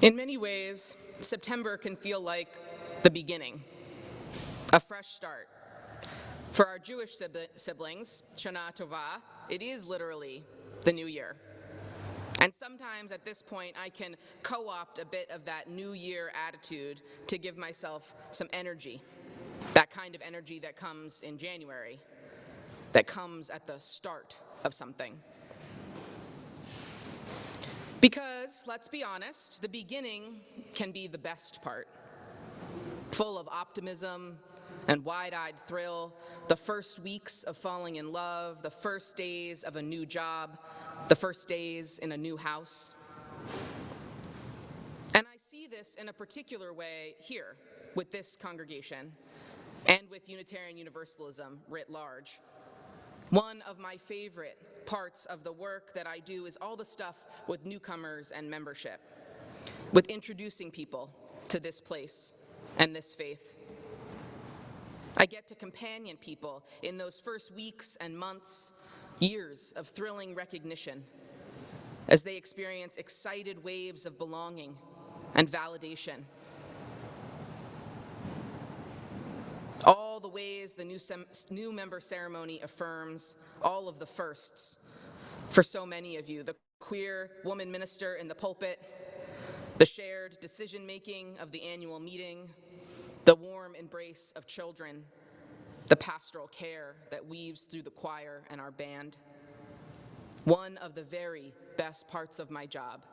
In many ways, September can feel like the beginning, a fresh start. For our Jewish siblings, Shana Tova, it is literally the new year. And sometimes at this point, I can co-opt a bit of that new year attitude to give myself some energy, that kind of energy that comes in January, that comes at the start of something. Because, let's be honest, the beginning can be the best part. Full of optimism and wide-eyed thrill, the first weeks of falling in love, the first days of a new job, the first days in a new house. And I see this in a particular way here with this congregation and with Unitarian Universalism writ large. One of my favorite parts of the work that I do is all the stuff with newcomers and membership, with introducing people to this place and this faith. I get to companion people in those first weeks and months, years of thrilling recognition, as they experience excited waves of belonging and validation. All the ways the new member ceremony affirms all of the firsts for so many of you, the queer woman minister in the pulpit, the shared decision-making of the annual meeting, the warm embrace of children, the pastoral care that weaves through the choir and our band. One of the very best parts of my job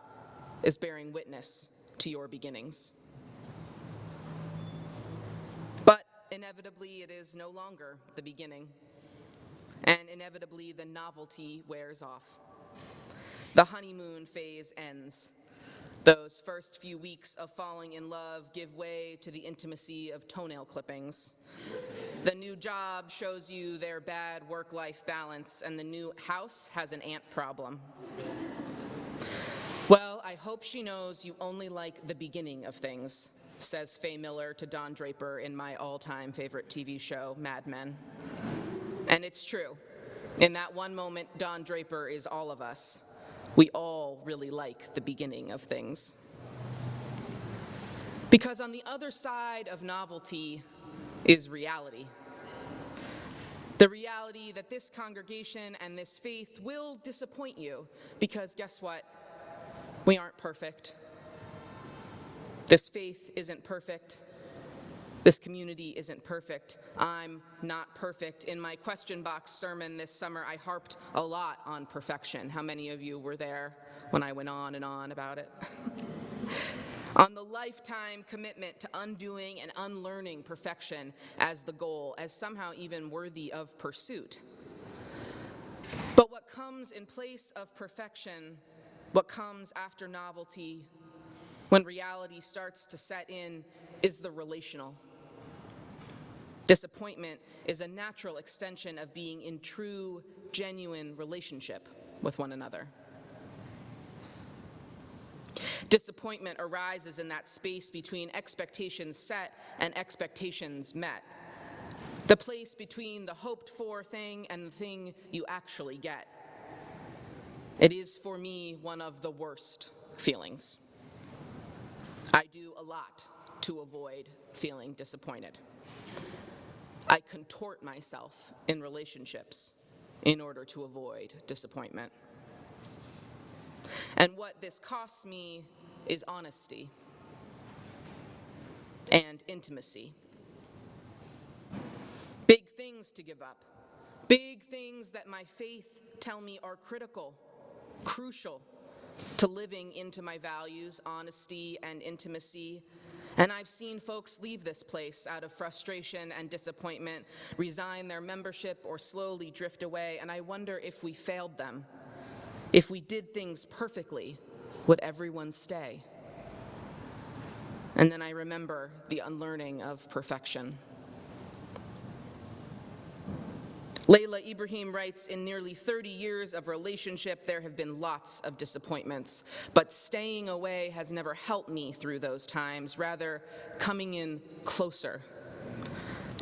is bearing witness to your beginnings. But inevitably, it is no longer the beginning, and inevitably, the novelty wears off. The honeymoon phase ends. Those first few weeks of falling in love give way to the intimacy of toenail clippings. The new job shows you their bad work-life balance, and the new house has an ant problem. Well, I hope she knows you only like the beginning of things, says Faye Miller to Don Draper in my all-time favorite TV show, Mad Men. And it's true. In that one moment, Don Draper is all of us. We all really like the beginning of things. Because on the other side of novelty is reality. The reality that this congregation and this faith will disappoint you, because guess what? We aren't perfect. This faith isn't perfect. This community isn't perfect. I'm not perfect. In my question box sermon this summer, I harped a lot on perfection. How many of you were there when I went on and on about it? On the lifetime commitment to undoing and unlearning perfection as the goal, as somehow even worthy of pursuit. But what comes in place of perfection, what comes after novelty, when reality starts to set in, is the relational. Disappointment is a natural extension of being in true, genuine relationship with one another. Disappointment arises in that space between expectations set and expectations met. The place between the hoped-for thing and the thing you actually get. It is, for me, one of the worst feelings. I do a lot to avoid feeling disappointed. I contort myself in relationships in order to avoid disappointment. And what this costs me is honesty and intimacy. Big things to give up. Big things that my faith tell me are critical, crucial to living into my values, honesty and intimacy. And I've seen folks leave this place out of frustration and disappointment, resign their membership or slowly drift away, and I wonder if we failed them. If we did things perfectly, would everyone stay? And then I remember the unlearning of perfection. Layla Ibrahim writes, in nearly 30 years of relationship, there have been lots of disappointments, but staying away has never helped me through those times, rather coming in closer.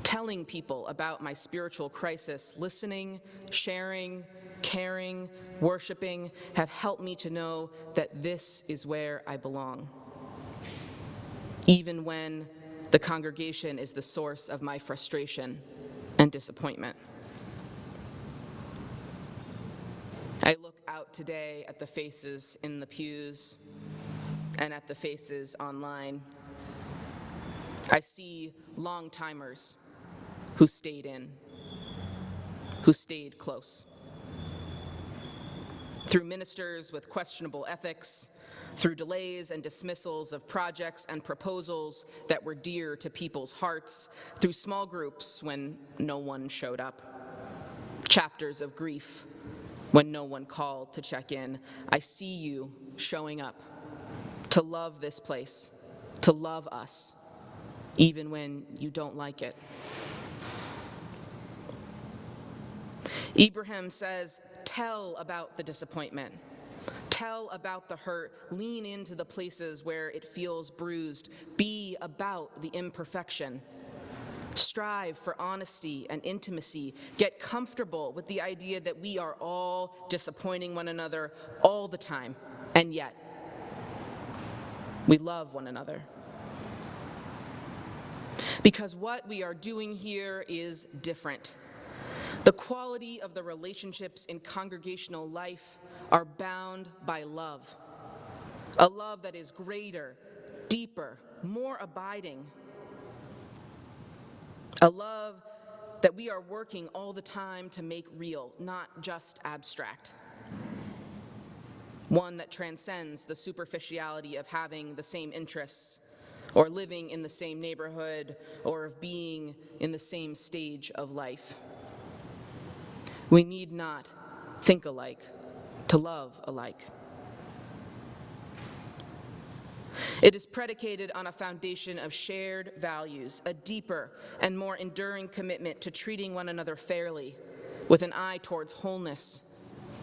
Telling people about my spiritual crisis, listening, sharing, caring, worshiping, have helped me to know that this is where I belong. even when the congregation is the source of my frustration and disappointment. I look out today at the faces in the pews and at the faces online. I see long-timers who stayed in, who stayed close. Through ministers with questionable ethics, through delays and dismissals of projects and proposals that were dear to people's hearts, through small groups when no one showed up, chapters of grief when no one called to check in, I see you showing up to love this place, to love us, even when you don't like it. Ibrahim says, tell about the disappointment. Tell about the hurt. Lean into the places where it feels bruised. Be about the imperfection. Strive for honesty and intimacy. Get comfortable with the idea that we are all disappointing one another all the time, and yet we love one another. Because what we are doing here is different. The quality of the relationships in congregational life are bound by love. A love that is greater, deeper, more abiding. A love that we are working all the time to make real, not just abstract. One that transcends the superficiality of having the same interests, or living in the same neighborhood, or of being in the same stage of life. We need not think alike to love alike. It is predicated on a foundation of shared values, a deeper and more enduring commitment to treating one another fairly, with an eye towards wholeness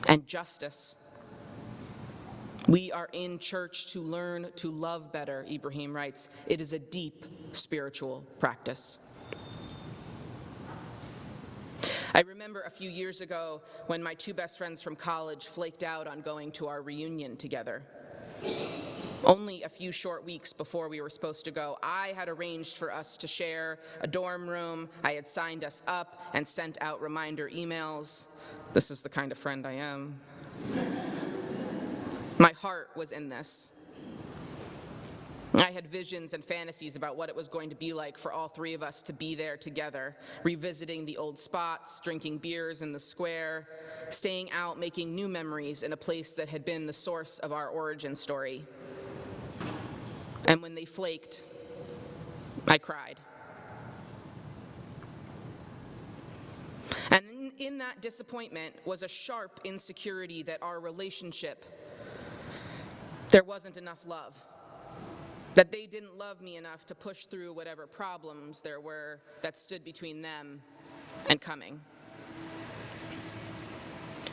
and justice. We are in church to learn to love better, Ibrahim writes. It is a deep spiritual practice. I remember a few years ago when my two best friends from college flaked out on going to our reunion together. Only a few short weeks before we were supposed to go, I had arranged for us to share a dorm room. I had signed us up and sent out reminder emails. This is the kind of friend I am. My heart was in this. I had visions and fantasies about what it was going to be like for all three of us to be there together, revisiting the old spots, drinking beers in the square, staying out, making new memories in a place that had been the source of our origin story. And when they flaked, I cried. And in that disappointment was a sharp insecurity that our relationship, there wasn't enough love. That they didn't love me enough to push through whatever problems there were that stood between them and coming.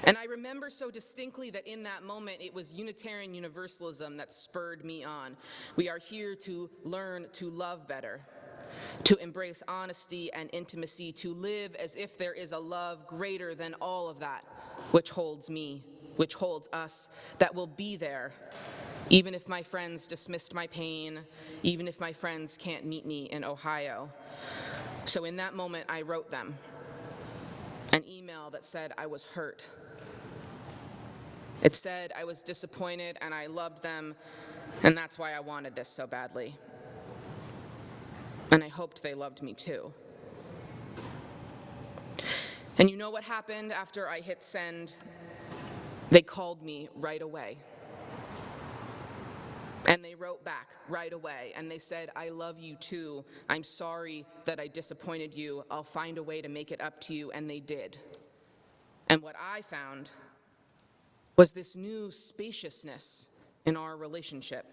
And I remember so distinctly that in that moment, it was Unitarian Universalism that spurred me on. We are here to learn to love better, to embrace honesty and intimacy, to live as if there is a love greater than all of that, which holds me, which holds us, that will be there, even if my friends dismissed my pain, even if my friends can't meet me in Ohio. So in that moment, I wrote them an email that said I was hurt. It said I was disappointed and I loved them, and that's why I wanted this so badly. And I hoped they loved me too. And you know what happened after I hit send? They called me right away. And they wrote back right away, and they said, I love you too. I'm sorry that I disappointed you. I'll find a way to make it up to you, and they did. And what I found was this new spaciousness in our relationship,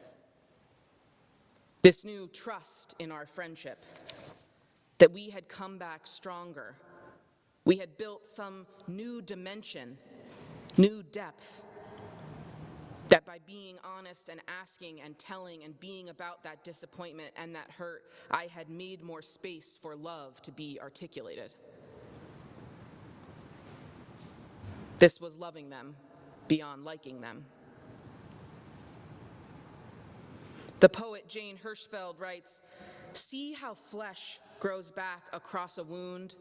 this new trust in our friendship, that we had come back stronger. We had built some new dimension, new depth, that by being honest and asking and telling and being about that disappointment and that hurt, I had made more space for love to be articulated. This was loving them beyond liking them. The poet Jane Hirschfeld writes, "See how flesh grows back across a wound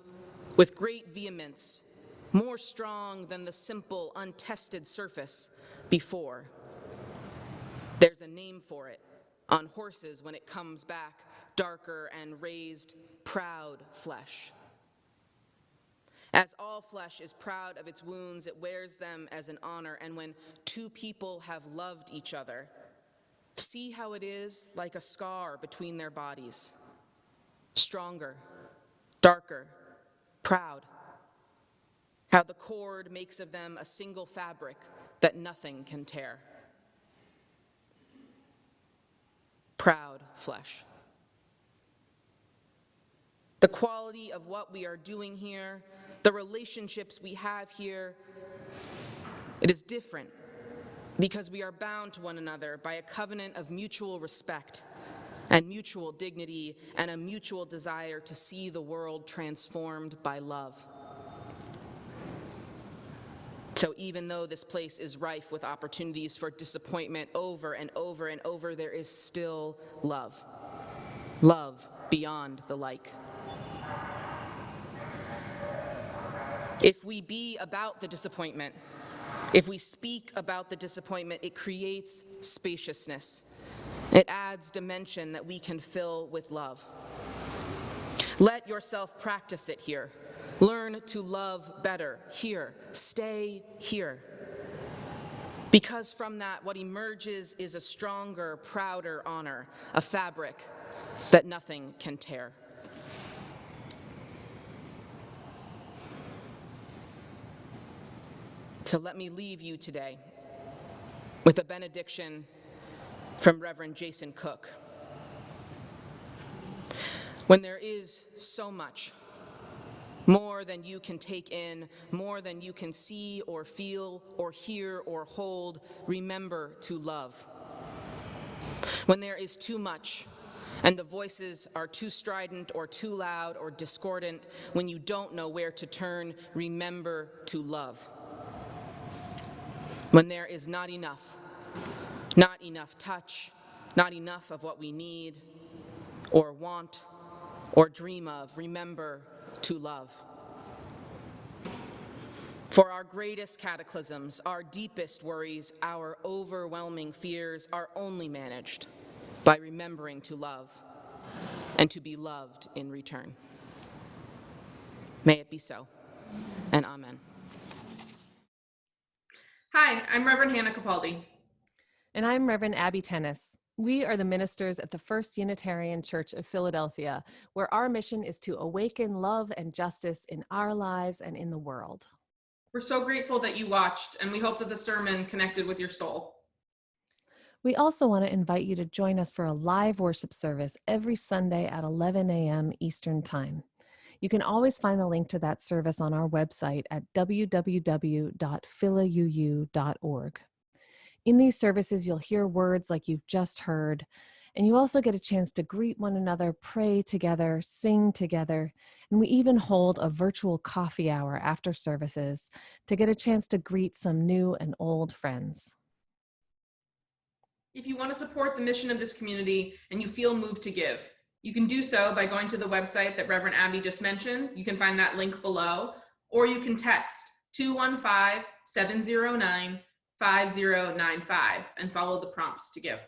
with great vehemence, more strong than the simple, untested surface before. There's a name for it on horses when it comes back, darker and raised, proud flesh. As all flesh is proud of its wounds, it wears them as an honor, and when two people have loved each other, see how it is like a scar between their bodies, stronger, darker, proud. How the cord makes of them a single fabric that nothing can tear. Proud flesh. The quality of what we are doing here, the relationships we have here, it is different because we are bound to one another by a covenant of mutual respect and mutual dignity and a mutual desire to see the world transformed by love. So even though this place is rife with opportunities for disappointment over and over and over, there is still love. Love beyond the like. If we be about the disappointment, if we speak about the disappointment, it creates spaciousness. It adds dimension that we can fill with love. Let yourself practice it here. Learn to love better here. Stay here. Because from that, what emerges is a stronger, prouder honor, a fabric that nothing can tear. So let me leave you today with a benediction from Reverend Jason Cook. When there is so much, more than you can take in, more than you can see or feel or hear or hold, remember to love. When there is too much, and the voices are too strident or too loud or discordant, when you don't know where to turn, remember to love. When there is not enough touch, not enough of what we need or want or dream of, remember to love. For our greatest cataclysms, our deepest worries, our overwhelming fears are only managed by remembering to love and to be loved in return. May it be so, and amen. Hi, I'm Reverend Hannah Capaldi. And I'm Reverend Abby Tennis. We are the ministers at the First Unitarian Church of Philadelphia, where our mission is to awaken love and justice in our lives and in the world. We're so grateful that you watched, and we hope that the sermon connected with your soul. We also want to invite you to join us for a live worship service every Sunday at 11 a.m. Eastern Time. You can always find the link to that service on our website at www.philauu.org. In these services, you'll hear words like you've just heard, and you also get a chance to greet one another, pray together, sing together, and we even hold a virtual coffee hour after services to get a chance to greet some new and old friends. If you want to support the mission of this community and you feel moved to give, you can do so by going to the website that Reverend Abby just mentioned. You can find that link below, or you can text 215-709-5095 and follow the prompts to give.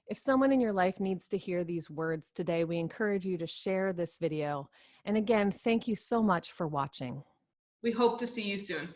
If someone in your life needs to hear these words today, we encourage you to share this video. And again, thank you so much for watching. We hope to see you soon.